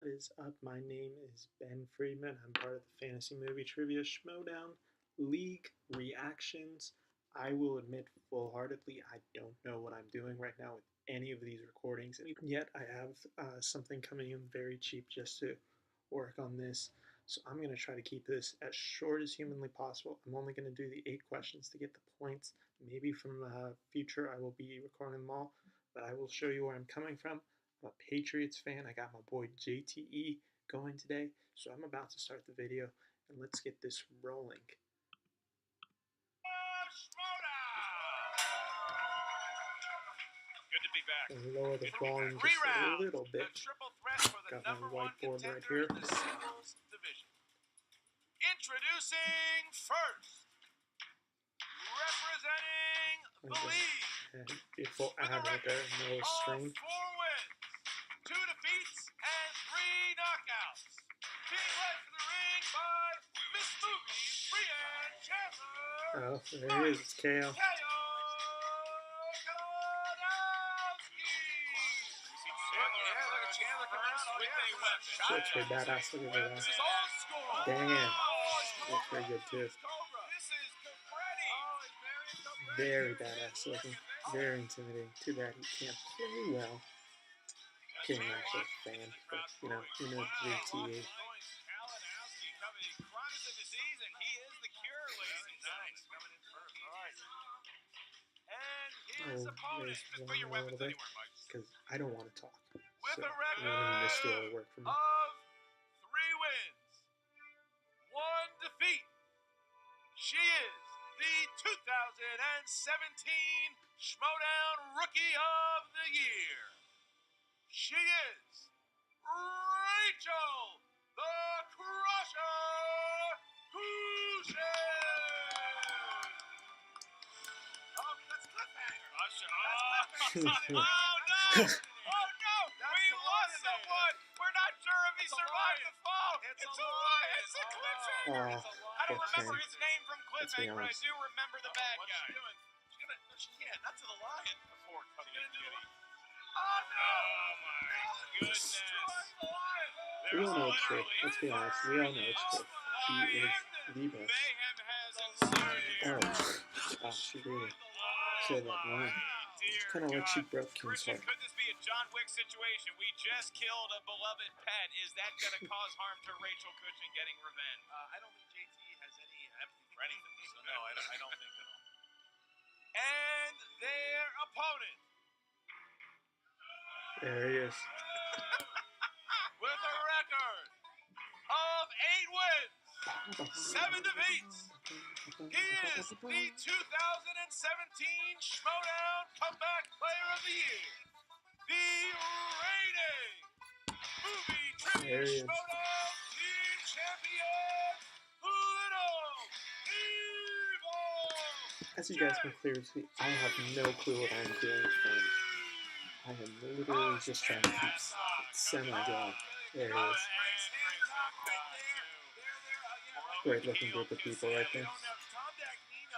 What is up? My name is Ben Friedman. I'm part of the Fantasy Movie Trivia Schmoedown League Reactions. I will admit full-heartedly I don't know what I'm doing right now with any of these recordings, and yet I have something coming in very cheap just to work on this. So I'm going to try to keep this as short as humanly possible. I'm only going to do the 8 questions to get the points. Maybe from the future I will be recording them all, but I will show you where I'm coming from. I'm a Patriots fan. I got my boy JTE going today, so I'm about to start the video, and let's get this rolling. Good to be back. Lower the volume just a little bit. Got my whiteboard right here. In the singles division. Introducing first, representing the league. Beautiful ad right there, no string. 4 wins, 2 defeats, and 3 knockouts. Being led to the ring by Miss Movies, Brianne Chandler. Oh, there it is. It's KO. So it's pretty badass. Look at that. Damn. That's pretty good too. Very badass looking. Very intimidating. Too bad he can't play well. Okay, I'm actually a fan, but you know JTA. I'll raise one a little bit because I don't want to talk. So I'm going to miss all the work for me. Of 3 wins, 1 defeat. She is the 2017 Schmoedown Rookie of the Year. She is Rachel the Crusher Cushing. Oh, that's cliffhanger. Oh, no. Oh, no. We lost someone. We're not sure if he survived the fall. It's a lie. It's a cliffhanger. I don't remember his name from cliffhanger, but I do remember the bad guy. She can't. Not to the lion before cutting it. Oh, no. Oh, my goodness. We all know it's true. Let's be honest. We all know it's true. He is the best. Mayhem has ensued here. Oh, she really said that line. It's kind of like she broke Kim's heart. Could this be a John Wick situation? We just killed a beloved pet. Is that going to cause harm to Rachel Cushing getting revenge? I don't think JT has any empathy for anything, so no, I don't think at all. And their opponent. There he is. With a record of 8 wins, 7 defeats. He is the 2017 Schmoedown Comeback Player of the Year. The reigning movie trivia Schmoedown Team Champion, Little Evil. As you guys can clearly see, I have no clue what I'm doing, and I am literally just trying to keep semi-going. There it is. Great looking group of people right there.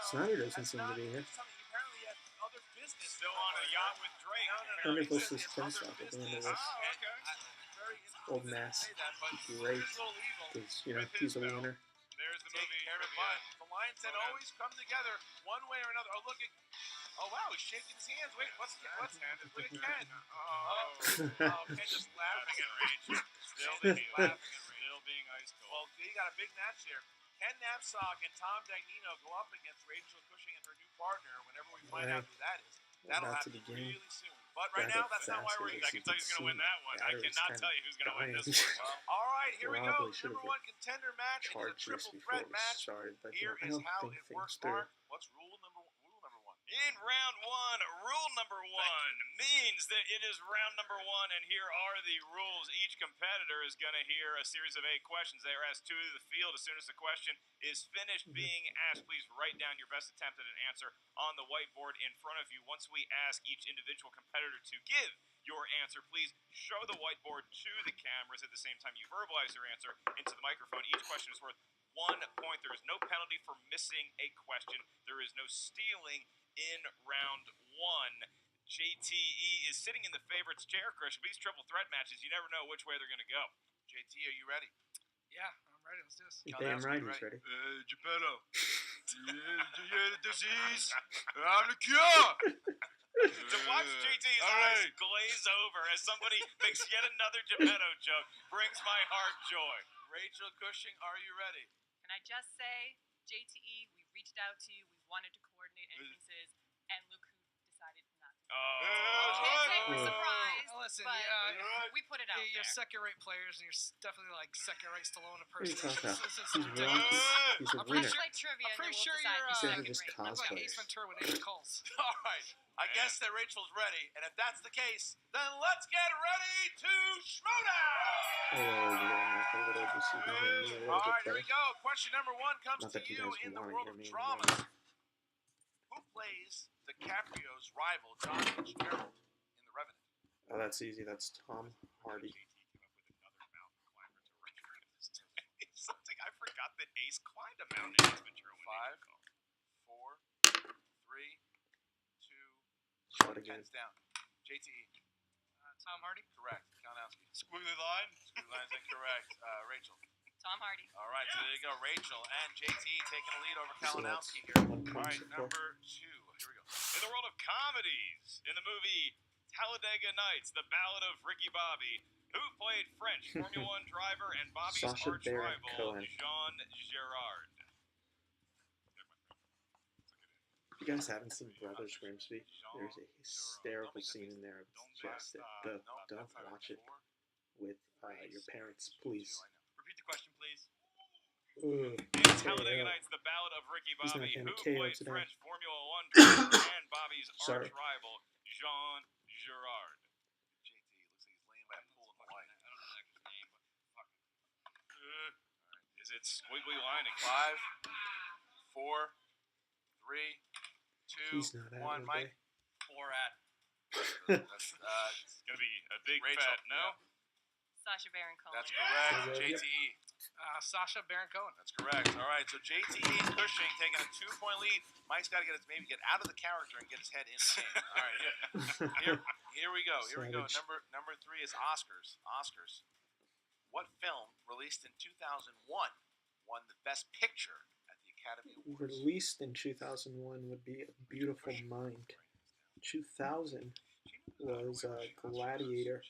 Snyder doesn't seem to be here. I wonder if this is Tim Stock at the end of this. Old Mass. Great. Because, you know, he's a winner. There's the movie. The Lions had always come together one way or another. Oh, look at. Oh, wow, he's shaking his hands. Wait, what's hand? Look at Ken. Ken just laughing at Rachel. Still being ice cold. Well, you got a big match here. Ken Knapsack and Tom Dagnino go up against Rachel Cushing and her new partner whenever we find out who that is. That'll happen really soon. But right now, that's not why we're here. I can tell you who's going to win that one. I cannot tell you who's going to win this one. All right, here we go. Number 1 contender match. It's a triple threat match. Here is how it works, Mark. What's rule number 1? In round 1, rule number 1 means that it is round number 1, and here are the rules. Each competitor is going to hear a series of 8 questions. They are asked 2 to the field. As soon as the question is finished being asked, please write down your best attempt at an answer on the whiteboard in front of you. Once we ask each individual competitor to give your answer, please show the whiteboard to the cameras at the same time you verbalize your answer into the microphone. Each question is worth 1 point. There is no penalty for missing a question. There is no stealing in round 1. JTE is sitting in the favorites chair, Christian. These triple threat matches, you never know which way they're going to go. JT, are you ready? Yeah, I'm ready. Let's do this. You're damn right he's ready. Geppetto. The disease. I'm the cure. To watch JT's eyes glaze over as somebody makes yet another Geppetto joke brings my heart joy. Rachel, Cushing, are you ready? Can I just say, JTE, we reached out to you. We wanted to coordinate entrances, and look who decided not to. Can't say we're surprised, Listen, but we put it out you're there. second-rate players, and you're definitely like second-rate Stallone What are you talking impersonations. about? This is He's ridiculous. Rocky. He's a I'm pretty winner. sure- Like trivia, I'm pretty and then sure we'll decide you're, who's These second are just rate. That's like cosplayers. Ace Ventura with Ace Calls. All right. I guess that Rachel's ready, and if that's the case, then let's get ready to Schmoedown! Oh, yeah, not a little bit. So you can hear me a little All bit right, here better. we go. Question number 1 comes Not to that you you guys in the want to world hear of me drama. anymore. Who plays DiCaprio's rival, John Fitzgerald, in The Revenant? Oh, that's easy. That's Tom Hardy. JT came up with another mountain climber to reference. Something I forgot that Ace climbed a mountain in Ace Ventura when they 5, called. 4, 3, 2, Shot 1. again. Pens down. JTE. Tom Hardy. Correct. Kalinowski. Squiggly line. Squiggly line's incorrect. Rachel. Tom Hardy. All right, so there you go. Rachel and JT taking the lead over So that's Kalinowski here. 1 All point right, so far. number 2. Here we go. In the world of comedies, in the movie Talladega Nights, The Ballad of Ricky Bobby, who played French Formula One driver and Bobby's Sacha arch Baron rival, Cohen. Jean Girard. If you guys haven't seen Brothers Grimsby, there's a hysterical scene in there of just it. Don't watch it with your parents, please. Repeat the question, please. Ugh. In Talladega Nights, The Ballad of Ricky He's not Bobby, gonna who KO played today. French Formula One driver and Bobby's Sorry. arch rival, Jean Girard. JT looks like he's laying by a pool in Hawaii. I don't know that guy's name, but fuck. Is it squiggly line again? 5, 4, 3, 2, He's not 1. having a Mike. day. Borat. That's, It's gonna be a big Rachel, fat no. Sacha Baron Cohen. that's correct. Yeah. JTE. Sacha Baron Cohen. That's correct. All right, so JTE and Cushing taking a 2-point lead. Mike's got to maybe get out of the character and get his head in the game. All right, here we go. Here we go. Savage. Number 3 is Oscars. Oscars. What film released in 2001 won the Best Picture at the Academy Awards? Released in 2001 would be A Beautiful Mind. 2000 was Gladiator.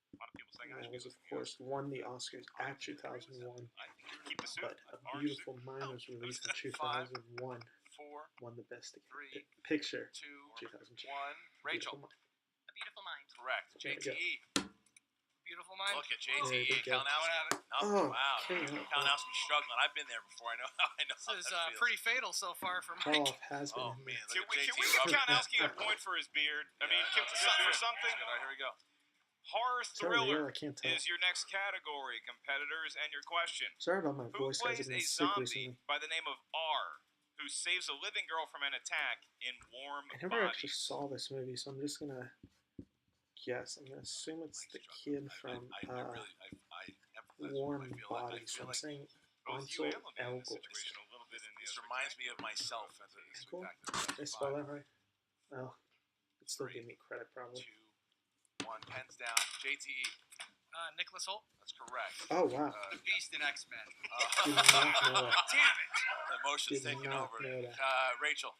A lot of people saying I That should was, do of this. course, won the Oscars at 2001. Keep the suit. But A Beautiful Mind was released in 2001. 4, Won the Best Three, Picture. 2, 2002. 1. Rachel. Beautiful Mind. A Beautiful Mind. Correct. There we go. JTE. Beautiful Mind. Look at There we JTE. go. Kalinowski. No, Oh, wow. okay. Kalinowski's struggling. I've been there before. I know. I know. how This is that feels. pretty fatal so far for Call Mike. off has been. Oh man, Can look at we JT give rubbing Kalinowski a point for his beard? I mean, Yeah, for that's something. All right, here we go. Horror Sorry, thriller I can't tell. is your next category, competitors, and your question. Sorry about my Who voice, guys. plays I've been a sick zombie recently. by the name of R, who saves a living girl from an attack in Warm I never Bodies? actually saw this movie, so I'm just gonna guess. I'm gonna assume it's the kid from Warm Bodies. So I'm saying Both you Ansel and Levine in this Elgort. situation a little bit in the This other reminds me category. of myself. As a Cool. spectacular. Did I spell 5, that right? Well, it'd still give me credit, probably. 2, 1. Pens down. JTE. Nicholas Holt. That's correct. Oh, wow. The Beast in X-Men. Did not know that. Damn it. Emotions Did taking not over. know that. Rachel.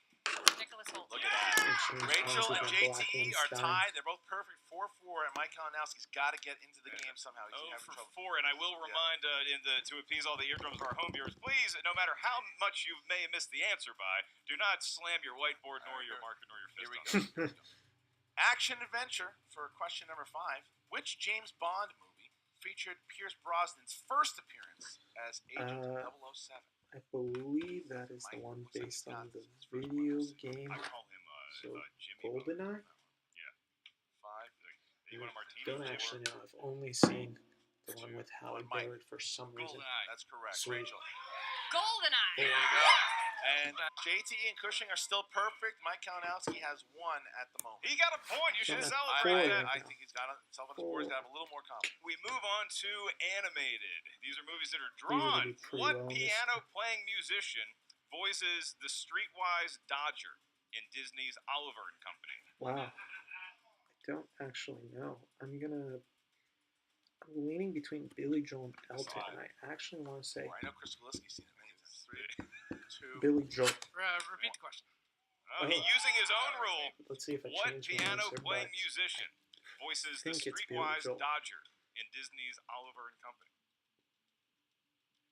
Nicholas Holt. Look at that. James Rachel Bond's and like a black JTE one's are dying. tied. They're both perfect. 4-4, and Mike Kalinowski's got to get into the game somehow. He's Oh having for trouble. 4, and I will remind to appease all the eardrums of our home viewers, please, no matter how much you may have missed the answer by, do not slam your whiteboard, nor your marker, nor your Here we fist on go. Action adventure for question number 5. Which James Bond movie featured Pierce Brosnan's first appearance as Agent 007? I believe that is the one based on the video game. I would call him So, Jimmy GoldenEye? 5. You want a martini? Don't flavor? actually know. I've only seen the one with Halle Mike. Berry for some reason. That's correct. Sweet. Rachel. GoldenEye. There you go. And JTE and Cushing are still perfect. Mike Kalinowski has 1 at the moment. He got a point. You should Yeah. celebrate that. I think he's got himself on his board. He's got to have a little more confidence. We move on to animated. These are movies that are These are gonna drawn. be pretty What well missed. piano-playing musician voices the streetwise Dodger in Disney's Oliver and Company? Wow. I don't actually know. I'm leaning between Billy Joel and Elton, and I actually want to say I know Chris Gillespie's seen it many times. 3, 2. Billy Joel. Repeat the question. Using his own rule, Let's see if I what change my piano answer. playing But musician voices the think it's Billy streetwise Joel. Dodger in Disney's Oliver and Company?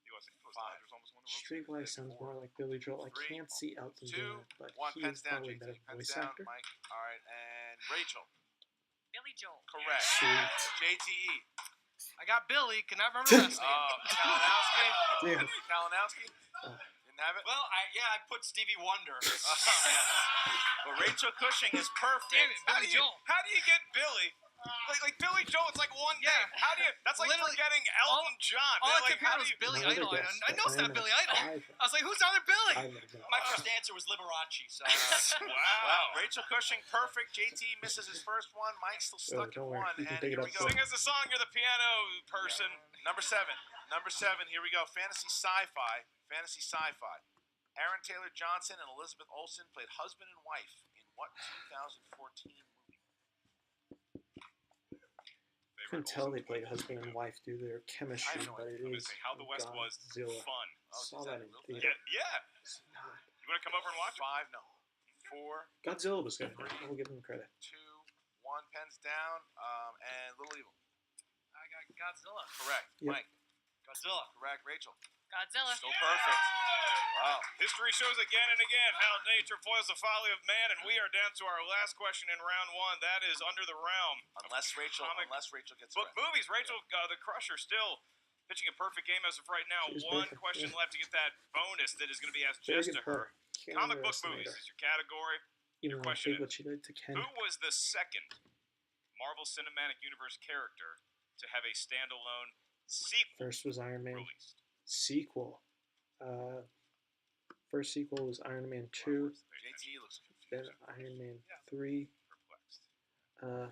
He was Dodgers almost won the World Series. Streetwise sounds more like Billy Joel. I Three, can't see Elton 2, doing it, but 1. he Pens is down, probably a JT. better Pens voice down, actor. Mike. All right, and Rachel. Billy Joel. Correct. Sweet. JTE. I got Billy. Cannot remember the last name. Kalinowski. Damn. Kalinowski. Didn't have it. Well, I put Stevie Wonder. Well, Rachel Cushing is perfect. Damn it, Billy Joel. How do you get Billy? Like Billy Joel, it's like one Yeah. name. How do you? That's like Literally, forgetting Elton John. All I Like, could hear how do was you? Billy Another Idol. guess, I know it's but not I'm Billy at Idol. five. I was like, who's the other Billy? I never know. My first answer was Liberace. So Wow. Rachel Cushing, perfect. JT misses his first one. Mike's still stuck don't at worry. one. You can And pick it here we up go. soon. Sing us a song. You're the piano person. Number 7. Number 7. Here we go. Fantasy sci-fi. Fantasy sci-fi. Aaron Taylor Johnson and Elizabeth Olsen played husband and wife in what 2014 movie? You can tell they played husband and wife due to their chemistry, I know but it I'm gonna is say How the West Was Godzilla. fun. Saw is that that in real theater. Yeah. It's not. You want to come over and watch it? 5. No. 4, Godzilla was good. I will give him credit. 2, 1. Pens down. And Little Evil. I got Godzilla. Correct. Yep. Mike. Godzilla. Correct. Rachel. Godzilla. Still perfect. Wow. History shows again and again how nature foils the folly of man, and we are down to our last question in round 1. That is under the realm Unless Rachel gets it book right. movies. Rachel, the Crusher, still pitching a perfect game as of right now. She's One perfect, question yeah. left to get that bonus that is going to be asked Very just good to her. her. Can't Comic book underestimate movies her. is your category. Even though I question hate is, what she did to Ken. Who was the second Marvel Cinematic Universe character to have a standalone sequel First was Iron Man. released? Sequel. First sequel was Iron Man 2, JT looks then confused. Iron Man 3, Perplexed. 5,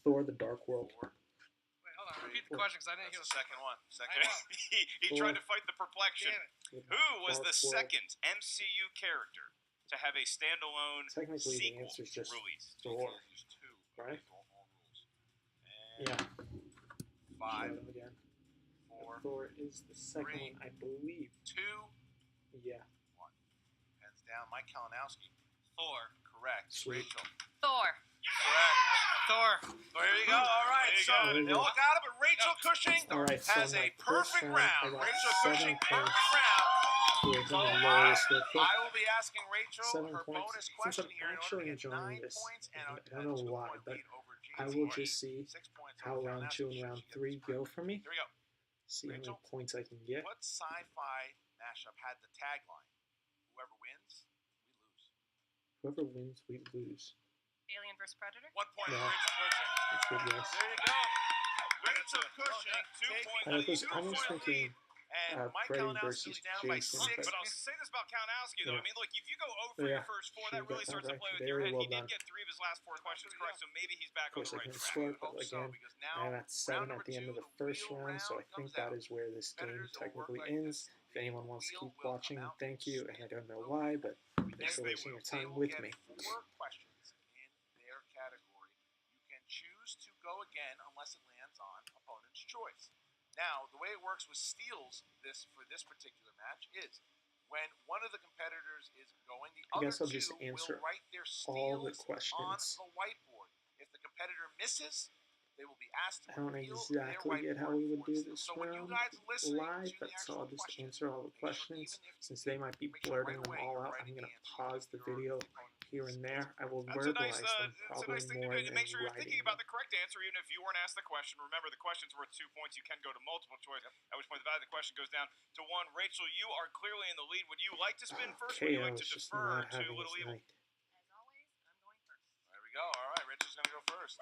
Thor: The Dark World. 4. Wait, hold on. Repeat the question because I didn't That's hear the second one. Second I know. one. he tried to fight the perplexion. Damn it. Who was the Dark World. second MCU character to have a standalone Technically, the sequel answer's just released? Thor, There's 2. right? All rules. And Yeah. 5, Shout out again. 4, Thor is the second 3, one, I believe. 2. Yeah. Pens down. Mike Kalinowski. Thor. Correct. Sweet. Rachel. Thor. Correct. Thor. There you go. All right. There you So go. There you they go. all got it, but Rachel Cushing All right, so has my a first perfect round, round. I got Rachel 7 Cushing, points. perfect round. We're So going to lower this real quick. I will be asking Rachel 7 her points. bonus Since question I'm here in order to actually get enjoying 9 this, points and I a don't know 2-point why, but lead over I JT. will just see 6 points how over round Kalinowski. 2 and Should round she get 3 this go correct? for me. Here we go. See how many Rachel? points I can get. What sci-fi mashup had the tagline, "Whoever wins, we lose"? Whoever wins, we lose. Alien vs Predator. 1 point No. for Rachel Cushing. That's good, yes. There you go. Rachel Cushing, 2 taking point I a lead. was 2-point almost thinking lead. And Mike Freddy Kalinowski's versus down by Jason, 6. But I'll say this about Kalinowski, though. Yeah. I mean, look, if you go over Yeah, your first 4, she that really got starts that to play right. with your Very head. well He did done. get 3 of his last 4 questions correct, so maybe he's back Of on course, the I right can track. score, Hope but so, again, because now I'm at 7 round at the end of number the 2, first wheel round, so I round think comes that out. is where this game Competitors will work technically like ends. this. If anyone wants to Wheel keep will watching, come out. thank you, and I don't know Will why, but thanks Yes, for they wasting will. your They time will with get me. 4 questions in their category. You can choose to go again unless it lands on opponent's choice. Now, the way it works with steals for this particular match is when one of the competitors is going, the I other guess I'll 2 just answer will write their all the steals on questions. the whiteboard. If the competitor misses, they will be asked to I don't reveal their exactly get how whiteboard we would for do steals. this So when you round guys listen live, to but the so actual I'll just questions, answer all the make sure questions. even if Since they might be make sure right blurting them away all you're out, I'm writing going the to answer pause the your video opponent here and there. I will That's a nice, verbalize them it's a probably nice thing to more do. than Make sure you're writing thinking about them. the correct answer, even if you weren't asked the question. Remember, the question's worth 2 points. You can go to multiple choice, at which point the value of the question goes down to 1. Rachel, you are clearly in the lead. Would you like to spin first, or would you KO like to is just defer not to having Little his Evil? night. As always, I'm going first. There we go. All right, Rachel's going to go first.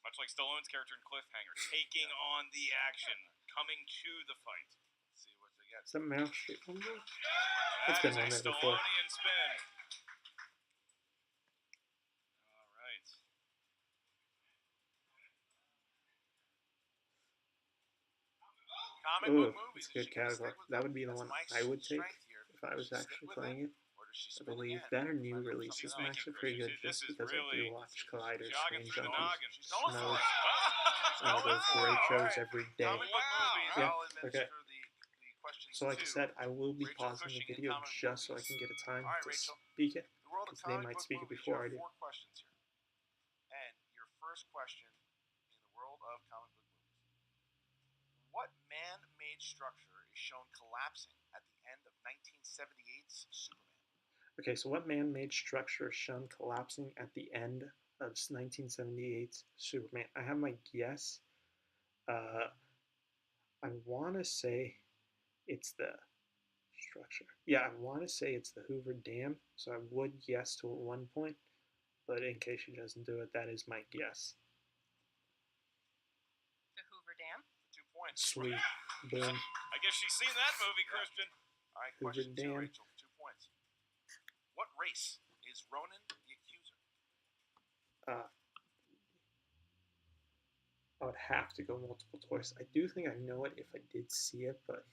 Much like Stallone's character in Cliffhanger, taking on the action, coming to the fight. Let's see what they get. Is that Meryl Streep on there? That been is on a there before. Stallonian spin. All right. Comic Ooh, book movies. it's a good Is she gonna category. stick with That it? would be the That's one Mike's I would take strength here. if I was Does she stick actually with playing it. Or does she I spin believe again? that or new Find out releases. something I'm else. actually pretty good This just is because I really do watch Collider, jogging Screen through the Junkies, noggin. She's going for Schmoedown. it. Oh, those great shows every day. Comic book movies. Yeah, I'll administer okay. the questions So like I to said, I will be Rachel pausing the Cushing in video comic just so I movies. can get a time All right, to Rachel. speak it. The world of Because they comic might book speak it movies. before I You do. have 4 questions here. And your first question in the world of comic book movies. What man-made structure is shown collapsing at the end of 1978's Superman? Okay, so what man-made structure is shown collapsing at the end of 1978's Superman? I have my guess. I want to say it's the structure. Yeah, I want to say it's the Hoover Dam. So I would guess to at one point, but in case she doesn't do it, that is my guess. The Hoover Dam. 2 points. Sweet. Boom. I guess she's seen that movie, Christian. All right, Hoover question 2, Dam. Rachel. 2 points. What race is Ronan the Accuser? I would have to go multiple choice. I do think I know it if I did see it, but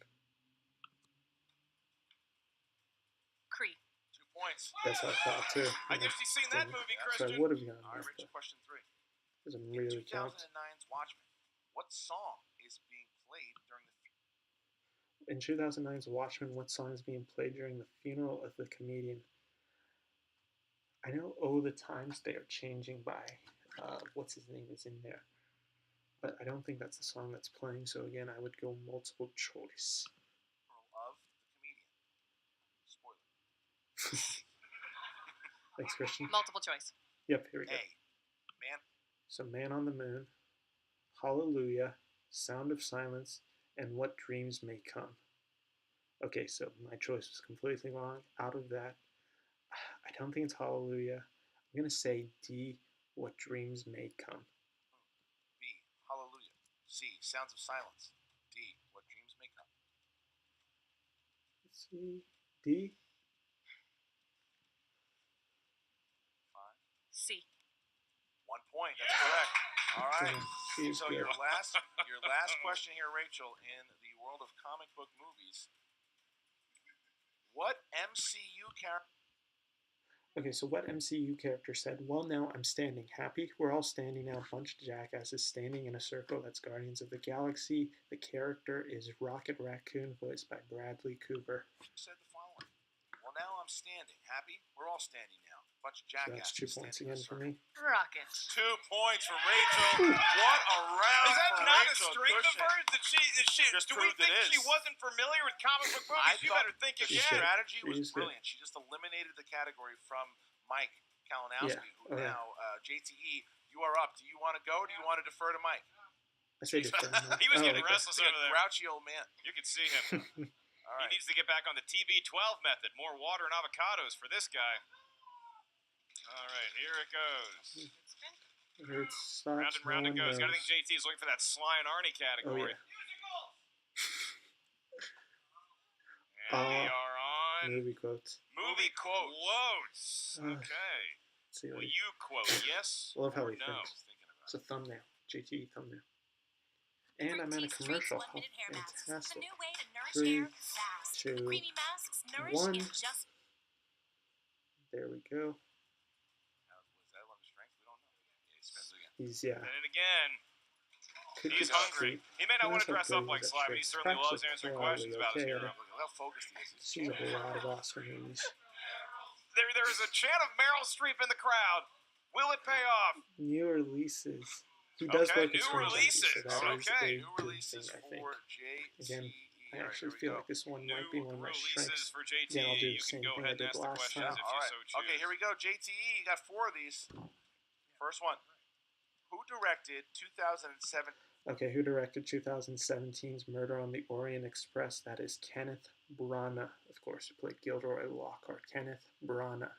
Cree. 2 points. that's what I thought too. I guess she's seen that movie, So I Christian. would have gone All right, with Rachel, it. question 3. Doesn't In really count. 2009's Watchmen, what song is being played during the In 2009's Watchmen, what song is being played during the funeral of the comedian? I know "Oh the Times They Are Changing" by what's his name is in there, but I don't think that's the song that's playing. So again, I would go multiple choice. funeral of the comedian? Spoiler. Thanks, Christian. Multiple choice. Yep, here we go. A. Man. So "Man on the Moon," "Hallelujah," "Sound of Silence," and "What Dreams May Come." Okay, so my choice was completely wrong. Out of that, I don't think it's "Hallelujah." I'm gonna say D. "What Dreams May Come." B. Hallelujah. C. Sounds of Silence. D. What Dreams May Come. Let's see. D. 5. C. 1 point. That's correct. All right. She's So good. your last question here, Rachel, in the world of comic book movies. What MCU character? Okay, so what MCU character said, "Well, now I'm standing happy. We're all standing now. A bunch of jackasses standing in a circle. That's Guardians of the Galaxy. The character is Rocket Raccoon, voiced by Bradley Cooper." Said the following. Well, now I'm standing happy. We're all standing now. A bunch of So jackasses. that's 2 points standing in a again for circle. me. Rocket. 2 points for Rachel. What a round Is that for not Rachel a strength of Cushing. hers? Just Do we proved it think she is. wasn't familiar with comic book I movies? You thought better think the She's again. good. strategy was She's good. brilliant. She just eliminated the category from Mike Kalinowski, who Yeah. now, JTE, you are up. Do you want to go or do you want to defer to Mike? I say defer. He was getting okay. restless He's over a there. grouchy old man. You can see him. All He right. needs to get back on the TB12 method. More water and avocados for this guy. All right, here it goes. Here it stops. Round and round no it one goes. Gotta think knows. JT is looking for that Sly and Arnie Oh, category. yeah. And we are on Movie quotes. movie quotes. Uh, Okay. Let's see what Will he, you quote yes I love how or he no? thinks. It's a thumbnail. JT thumbnail. And I'm at a commercial. How fantastic. new way to nourish 3, hair fast. 2, Creamy masks nourish 1. in just There we go. Was that 11 strength? We don't know. Yeah, he spins again. He's, yeah. And then again, Could he's get hungry. straight. He may not want to That's dress up okay, like he's Sly, got but he straight. certainly loves Actually, answering probably questions about his okay. hero. Look how focused he is. He's Sees a lot of Oscar movies. There is a chant of Meryl Streep in the crowd. Will it pay off? New releases. He does Okay, work with new screen releases. junkies, so that is Okay, a New good releases thing, I think. for JTE. Again, I All right, actually here we feel go. like this one New might be one of my releases strengths. for JT. Yeah, I'll do the You same can go thing I ahead and did ask the last questions time. if All you right. so choose. Okay, here we go. JTE, you got 4 of these. First one. Who directed 2007? Okay, who directed 2017's Murder on the Orient Express? That is Kenneth Branagh, of course, who played Gilderoy Lockhart. Kenneth Branagh.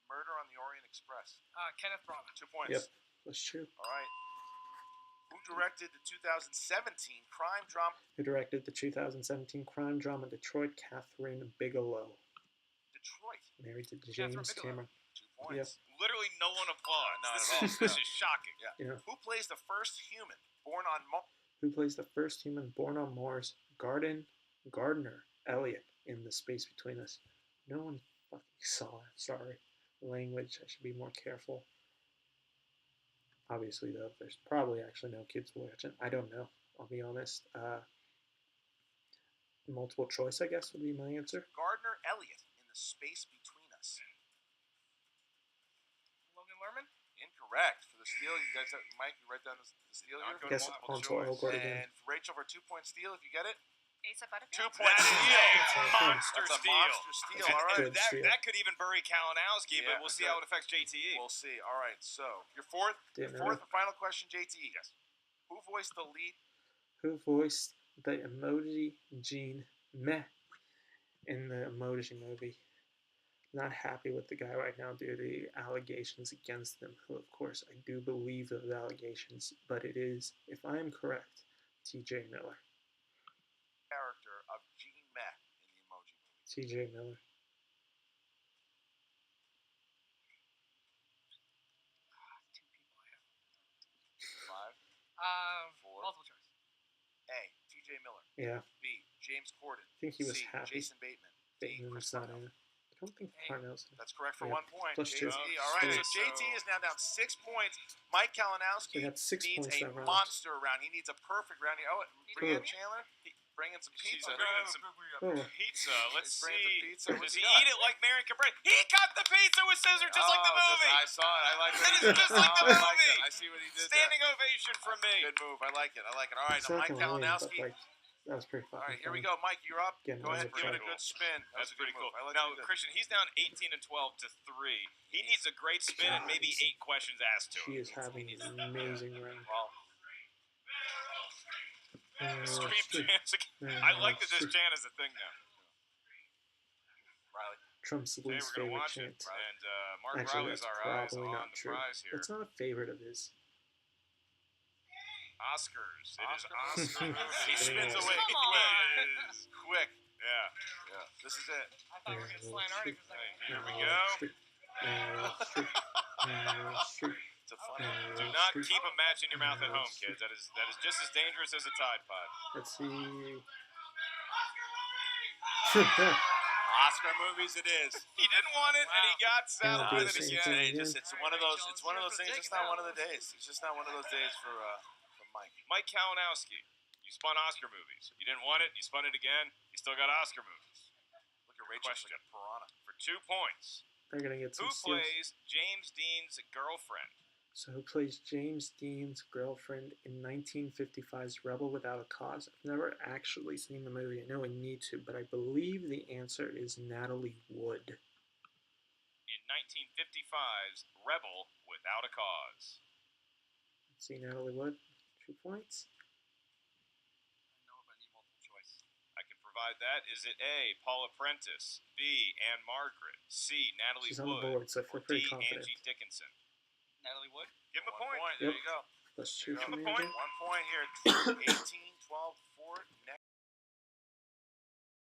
Murder on the Orient Express. Kenneth Branagh. 2 points. Yep, that's true. All right. Who directed the 2017 crime drama Who directed the 2017 crime drama Detroit? Catherine Bigelow. Detroit? Married to Catherine James Bigelow. Cameron. 2 points. Literally no one applauds. Not at This all. is- This is shocking. Yeah. Yeah. Who plays the first human born on Mars? Who plays the first human born on Mars? Gardner Elliott in The Space Between Us. No one fucking saw it. Sorry. Language. I should be more careful. Obviously, though, there's probably actually no kids watching. I don't know. I'll be honest. Multiple choice, I guess, would be my answer. Gardner Elliott in The Space Between Us. Logan Lerman. Incorrect. For the steal, you guys have, Mike, you write down the steal Not here? good. I guess multiple onto choice. Elgort again. And for Rachel for a 2-point steal, if you get it. Asa 2 Butterfield. point That is steal. a monster That's a steal. monster steal. All right. Good steal. That could even bury Kalinowski, Yeah, but we'll see how it affects JTE. We'll see. All right. So your fourth Didn't know. and final question, JT. Yes. Who voiced the lead? Who voiced the emoji gene meh in the emoji movie? Not happy with the guy right now due to the allegations against him, who, of course, I do believe those allegations, but it is, if I am correct, TJ Miller. Character of Gene Meh in the Emoji Movie. TJ Miller. Two people I have. 5. Four. Multiple choice. A. T.J. Miller. Yeah, B. James Corden. I think he was C. happy. Jason Bateman. D. Bateman's Chris not Parnell. in it. I don't think Hey. Parnell's in it. That's correct for Yeah. 1 point. Plus JT. 2. All right. So So- JT is now down 6 points. Mike So Kalinowski he got 6 needs points a that round. monster round. He needs a perfect round. Oh, bring in Cool. Chandler. Bring in some She's pizza. bringing some Oh, pizza. Let's He's bringing see. some pizza. What's Does he he got? eat it like Marion Cabret? He cut the pizza with scissors, just like the Oh, movie. I saw it. I like That it. is just like the I like movie. it. I see what he did Standing ovation from me. there. Good move. I like it. I like it. All right. it's Now, not Mike gonna win, but Kalinowski. like, that was pretty All fucking right. Here we funny. go. Mike, you're up. Getting Go ahead. another Give it a try. good spin. That's pretty cool. I like Now, what you did. Christian, he's down 18 and 12 to 3. He needs a great spin and maybe 8 questions asked to She him. is having an amazing round. Well, Street Street. chants again. I like that this chant is a thing now. Riley. Trump's Today least we're going to favorite watch chant. it. And Mark Actually, Riley's that's our eyes probably on not the true. prize here. It's not a favorite of his. Oscars. It is Oscar Oscar movie. movie. He spins Yes. away. Come on. Quiz. Quick. Yeah. Yeah. This is it. I thought we were getting Sly and Artie for a second. Hey, here we Street. go. Street. Street. It's a funny. Do not keep a match in your mouth at home, kids. That is just as dangerous as a Tide Pod. Let's see. Oscar movies it is. He didn't want it, and he got saddled do with the it same again. thing. It's one of those. It's one of those things. It's not one of the days. It's just not one of those days for Mike. Mike Kalinowski, you spun Oscar movies. You didn't want it, you spun it again. You still got Oscar movies. Look at Rachel Question. like a piranha. For 2 points, They're gonna get some who steals. plays James Dean's girlfriend? So who plays James Dean's girlfriend in 1955's Rebel Without a Cause? I've never actually seen the movie. I know I need to, but I believe the answer is Natalie Wood. In 1955's Rebel Without a Cause. Let's see, Natalie Wood, 2 points. No, but I need multiple choice. I can provide that. Is it A, Paula Prentice, B, Anne Margaret, C, Natalie She's on the Wood, board, so I feel or pretty D, confident. Angie Dickinson? Natalie Wood? Give him a 1 point. There Yep. you go. Plus 2 Give from him a me point. again. 1 point here. 18, 12, 4.